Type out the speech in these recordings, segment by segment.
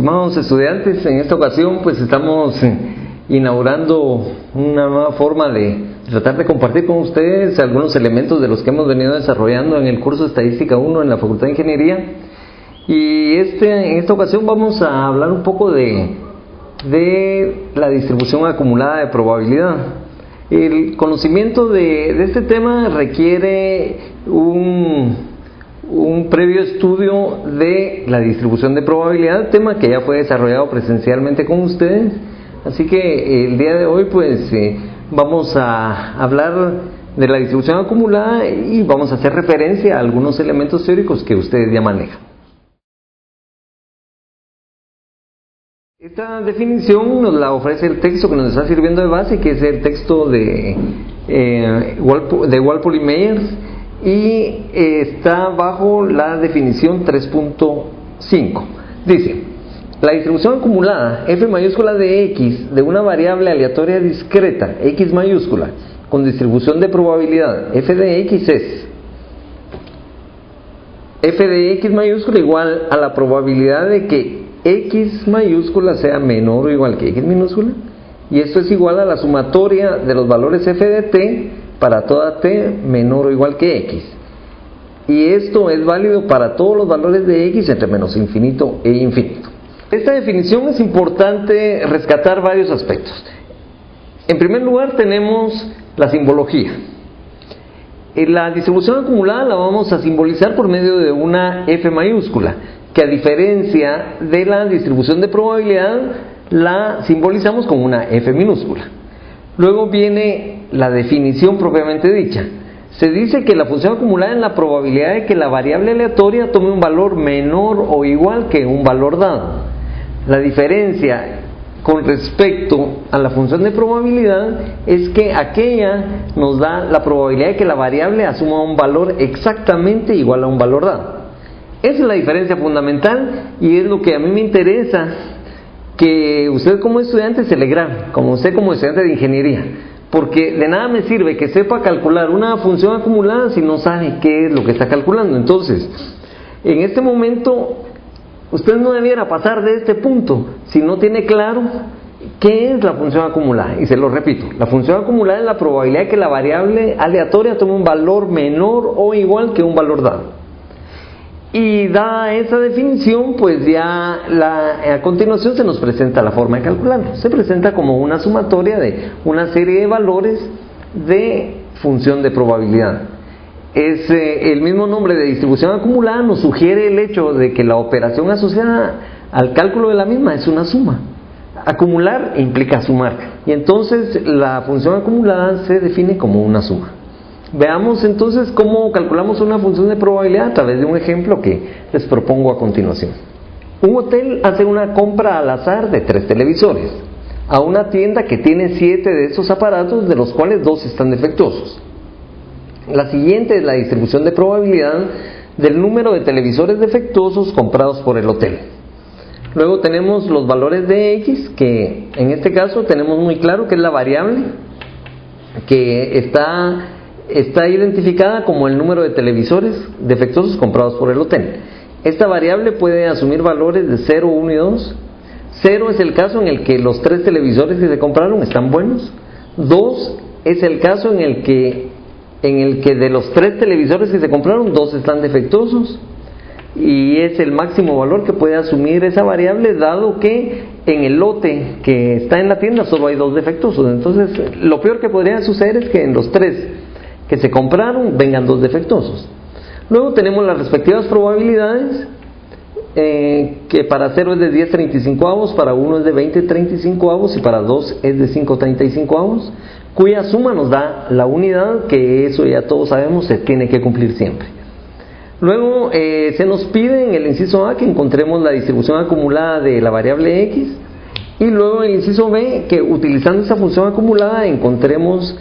Estimados estudiantes, en esta ocasión pues estamos inaugurando una nueva forma de tratar de compartir con ustedes algunos elementos de los que hemos venido desarrollando en el curso de Estadística 1 en la Facultad de Ingeniería. Y en esta ocasión vamos a hablar un poco de la distribución acumulada de probabilidad. El conocimiento de este tema requiere un previo estudio de la distribución de probabilidad, tema que ya fue desarrollado presencialmente con ustedes. Así que el día de hoy pues vamos a hablar de la distribución acumulada y vamos a hacer referencia a algunos elementos teóricos que ustedes ya manejan. Esta definición nos la ofrece el texto que nos está sirviendo de base, que es el texto de Walpole y Meyers, y está bajo la definición 3.5. Dice: la distribución acumulada f mayúscula de x de una variable aleatoria discreta x mayúscula con distribución de probabilidad f de x es f de x mayúscula igual a la probabilidad de que x mayúscula sea menor o igual que x minúscula, y esto es igual a la sumatoria de los valores f de t para toda t menor o igual que x, y esto es válido para todos los valores de x entre menos infinito e infinito. Esta definición es importante rescatar varios aspectos. En primer lugar tenemos la simbología. La distribución acumulada la vamos a simbolizar por medio de una f mayúscula, que a diferencia de la distribución de probabilidad la simbolizamos con una f minúscula. Luego viene la definición propiamente dicha. Se dice que la función acumulada es la probabilidad de que la variable aleatoria tome un valor menor o igual que un valor dado. La diferencia con respecto a la función de probabilidad es que aquella nos da la probabilidad de que la variable asuma un valor exactamente igual a un valor dado. Esa es la diferencia fundamental y es lo que a mí me interesa que usted como estudiante se le grabe, como usted como estudiante de ingeniería, porque de nada me sirve que sepa calcular una función acumulada si no sabe qué es lo que está calculando. Entonces, en este momento usted no debiera pasar de este punto si no tiene claro qué es la función acumulada. Y se lo repito, la función acumulada es la probabilidad de que la variable aleatoria tome un valor menor o igual que un valor dado. Y dada esa definición, pues ya a continuación se nos presenta la forma de calcularlo. Se presenta como una sumatoria de una serie de valores de función de probabilidad. El mismo nombre de distribución acumulada nos sugiere el hecho de que la operación asociada al cálculo de la misma es una suma. Acumular implica sumar, y entonces la función acumulada se define como una suma. Veamos entonces cómo calculamos una función de probabilidad a través de un ejemplo que les propongo a continuación. Un hotel hace una compra al azar de 3 televisores a una tienda que tiene 7 de estos aparatos, de los cuales 2 están defectuosos. La siguiente es la distribución de probabilidad del número de televisores defectuosos comprados por el hotel. Luego tenemos los valores de x, que en este caso tenemos muy claro que es la variable que está identificada como el número de televisores defectuosos comprados por el hotel. Esta variable puede asumir valores de 0, 1 y 2. 0 es el caso en el que los 3 televisores que se compraron están buenos. 2 es el caso en el que de los 3 televisores que se compraron, 2 están defectuosos, y es el máximo valor que puede asumir esa variable, dado que en el lote que está en la tienda solo hay 2 defectuosos. Entonces lo peor que podría suceder es que en los 3 que se compraron vengan 2 defectuosos. Luego tenemos las respectivas probabilidades, que para 0 es de 10/35, para 1 es de 20/35 y para 2 es de 5/35, cuya suma nos da la unidad, que eso ya todos sabemos se tiene que cumplir siempre. Luego se nos pide en el inciso A que encontremos la distribución acumulada de la variable x, y luego en el inciso B que utilizando esa función acumulada encontremos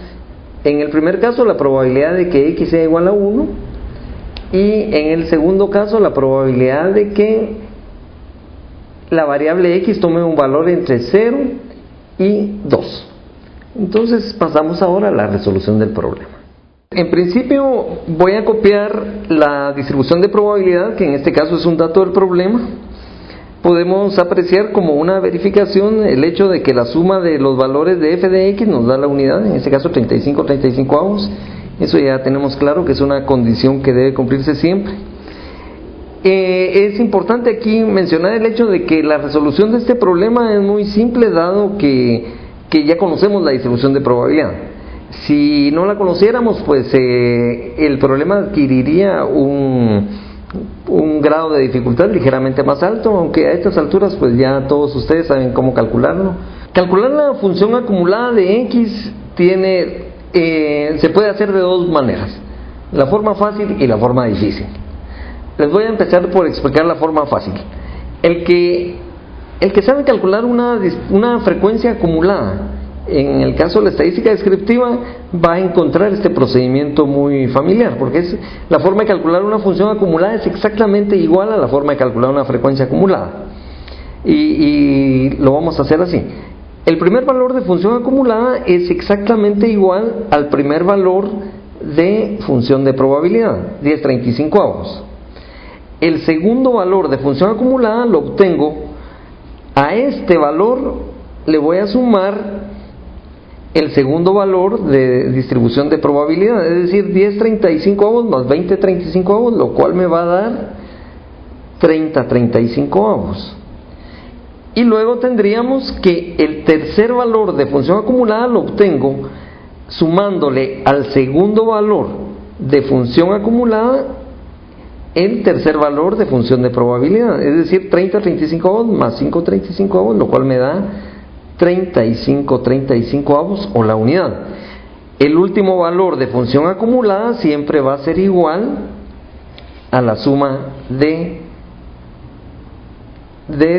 en el primer caso la probabilidad de que x sea igual a 1, y en el segundo caso la probabilidad de que la variable x tome un valor entre 0 y 2. Entonces pasamos ahora a la resolución del problema. En principio voy a copiar la distribución de probabilidad, que en este caso es un dato del problema, podemos apreciar como una verificación el hecho de que la suma de los valores de f de x nos da la unidad, en este caso 35/35. Eso ya tenemos claro que es una condición que debe cumplirse siempre. Es importante aquí mencionar el hecho de que la resolución de este problema es muy simple, dado que ya conocemos la distribución de probabilidad. Si no la conociéramos, pues el problema adquiriría un grado de dificultad ligeramente más alto, aunque a estas alturas pues ya todos ustedes saben cómo calcularlo. Calcular la función acumulada de x se puede hacer de dos maneras: la forma fácil y la forma difícil. Les voy a empezar por explicar la forma fácil. El que sabe calcular una frecuencia acumulada, en el caso de la estadística descriptiva, va a encontrar este procedimiento muy familiar, porque la forma de calcular una función acumulada es exactamente igual a la forma de calcular una frecuencia acumulada. Y lo vamos a hacer así. El primer valor de función acumulada es exactamente igual al primer valor de función de probabilidad, 10/35. El segundo valor de función acumulada lo obtengo, a este valor le voy a sumar el segundo valor de distribución de probabilidad, es decir, 10/35 más 20/35, lo cual me va a dar 30/35. Y luego tendríamos que el tercer valor de función acumulada lo obtengo sumándole al segundo valor de función acumulada el tercer valor de función de probabilidad, es decir, 30/35 más 5/35, lo cual me da 35/35 o la unidad. El último valor de función acumulada siempre va a ser igual a la suma de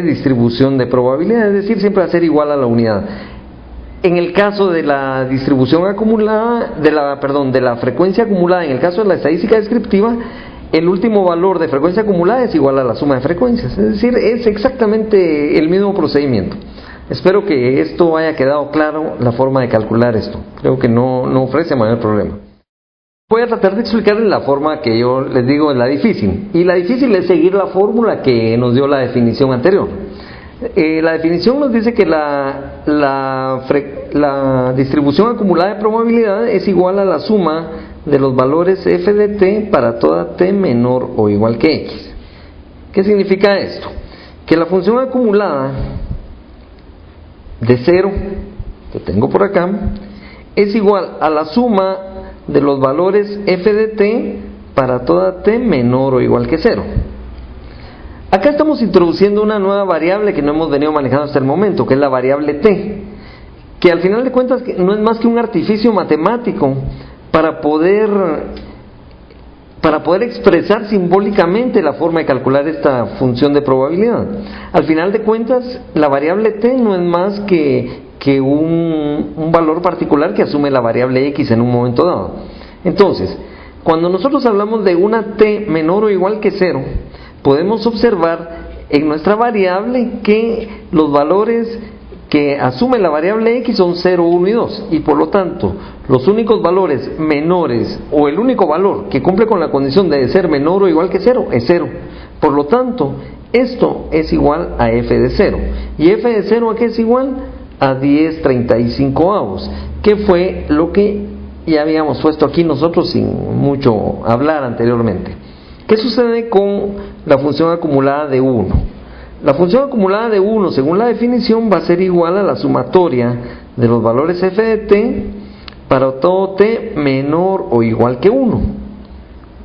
distribución de probabilidad, es decir, siempre va a ser igual a la unidad. En el caso de la distribución acumulada, de la frecuencia acumulada, en el caso de la estadística descriptiva, el último valor de frecuencia acumulada es igual a la suma de frecuencias, es decir, es exactamente el mismo procedimiento. Espero que esto haya quedado claro, la forma de calcular esto. Creo que no ofrece mayor problema. Voy a tratar de explicarles la forma que yo les digo es la difícil. Y la difícil es seguir la fórmula que nos dio la definición anterior. La definición nos dice que la distribución acumulada de probabilidad es igual a la suma de los valores f de t para toda t menor o igual que x. ¿Qué significa esto? Que la función acumulada de 0, que tengo por acá, es igual a la suma de los valores f de t para toda t menor o igual que 0. Acá estamos introduciendo una nueva variable que no hemos venido manejando hasta el momento, que es la variable t, que al final de cuentas no es más que un artificio matemático para poder expresar simbólicamente la forma de calcular esta función de probabilidad. Al final de cuentas, la variable t no es más que un valor particular que asume la variable x en un momento dado. Entonces, cuando nosotros hablamos de una t menor o igual que 0, podemos observar en nuestra variable que los valores que asume la variable x son 0, 1 y 2, y por lo tanto los únicos valores menores, o el único valor que cumple con la condición de ser menor o igual que 0 es 0. Por lo tanto, esto es igual a f de 0. ¿Y f de 0 a qué es igual? A 10/35, que fue lo que ya habíamos puesto aquí nosotros sin mucho hablar anteriormente. ¿Qué sucede con la función acumulada de 1? La función acumulada de 1, según la definición, va a ser igual a la sumatoria de los valores f de t para todo t menor o igual que 1.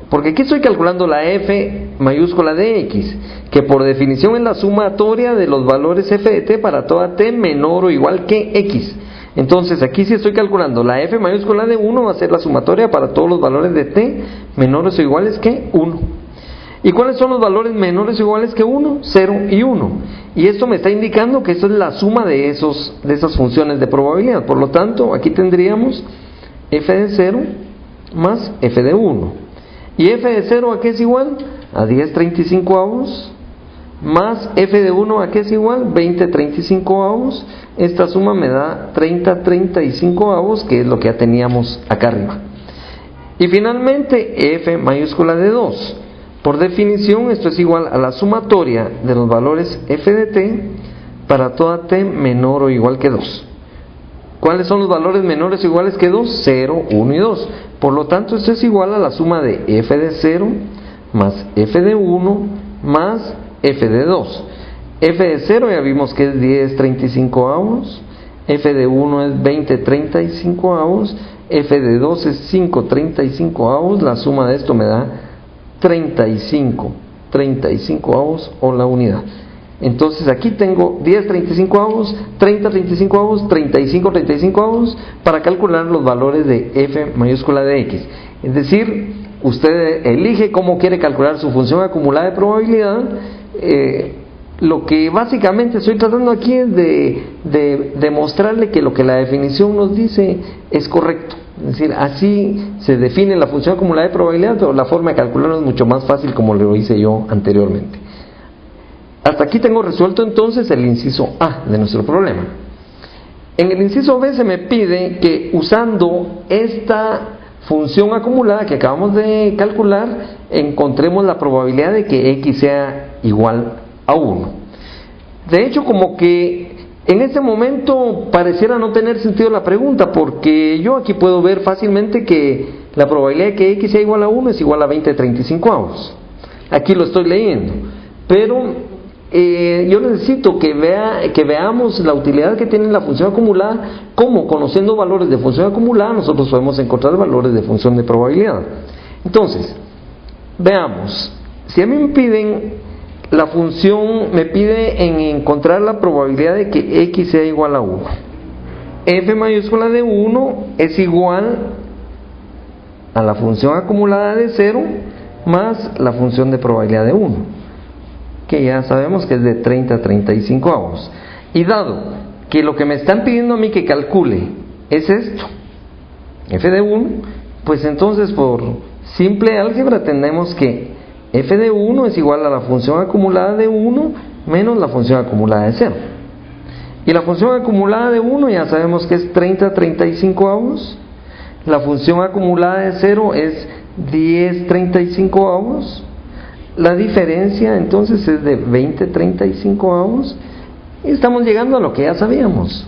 Porque aquí estoy calculando la f mayúscula de x, que por definición es la sumatoria de los valores f de t para toda t menor o igual que x. Entonces aquí si estoy calculando la f mayúscula de 1 va a ser la sumatoria para todos los valores de t menores o iguales que 1. ¿Y cuáles son los valores menores o iguales que 1? 0 y 1. Y esto me está indicando que esto es la suma de esas funciones de probabilidad. Por lo tanto, aquí tendríamos f de 0 más f de 1. ¿Y f de 0 a qué es igual? A 10/35 más f de 1 a qué es igual? 20/35. Esta suma me da 30/35, que es lo que ya teníamos acá arriba. Y finalmente f mayúscula de 2 Por definición, esto es igual a la sumatoria de los valores f de t para toda t menor o igual que 2. ¿Cuáles son los valores menores o iguales que 2? 0, 1 y 2. Por lo tanto, esto es igual a la suma de f de 0 más f de 1 más f de 2. F de 0 ya vimos que es 10/35, f de 1 es 20/35, f de 2 es 5/35, la suma de esto me da 35/35 o la unidad. Entonces aquí tengo 10/35, 30/35, 35/35 para calcular los valores de f mayúscula de x. Es decir, usted elige cómo quiere calcular su función acumulada de probabilidad. Lo que básicamente estoy tratando aquí es de demostrarle que lo que la definición nos dice es correcto. Es decir, así se define la función acumulada de probabilidad, pero la forma de calcularlo es mucho más fácil como lo hice yo anteriormente. Hasta aquí tengo resuelto entonces el inciso A de nuestro problema. En el inciso B se me pide que usando esta función acumulada que acabamos de calcular, encontremos la probabilidad de que x sea igual a 1. De hecho, como que en este momento pareciera no tener sentido la pregunta, porque yo aquí puedo ver fácilmente que la probabilidad de que x sea igual a 1 es igual a 20/35. Aquí lo estoy leyendo, pero yo necesito que veamos la utilidad que tiene la función acumulada, como conociendo valores de función acumulada nosotros podemos encontrar valores de función de probabilidad. Entonces, veamos, si a mí me piden la función, me pide en encontrar la probabilidad de que x sea igual a 1. F mayúscula de 1 es igual a la función acumulada de 0 más la función de probabilidad de 1, que ya sabemos que es de 30/35. Y dado que lo que me están pidiendo a mí que calcule es esto, f de 1, pues entonces por simple álgebra tenemos que f de 1 es igual a la función acumulada de 1 menos la función acumulada de 0. Y la función acumulada de 1 ya sabemos que es 30/35. La función acumulada de 0 es 10/35. La diferencia entonces es de 20/35. Y estamos llegando a lo que ya sabíamos.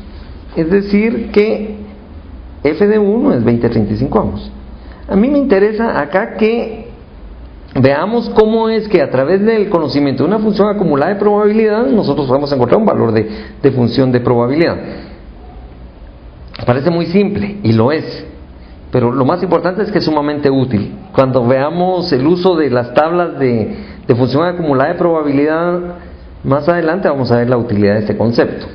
Es decir, que f de 1 es 20/35. A mí me interesa acá que veamos cómo es que a través del conocimiento de una función acumulada de probabilidad nosotros podemos encontrar un valor de función de probabilidad. Parece muy simple, y lo es, pero lo más importante es que es sumamente útil. Cuando veamos el uso de las tablas de función acumulada de probabilidad más adelante, vamos a ver la utilidad de este concepto.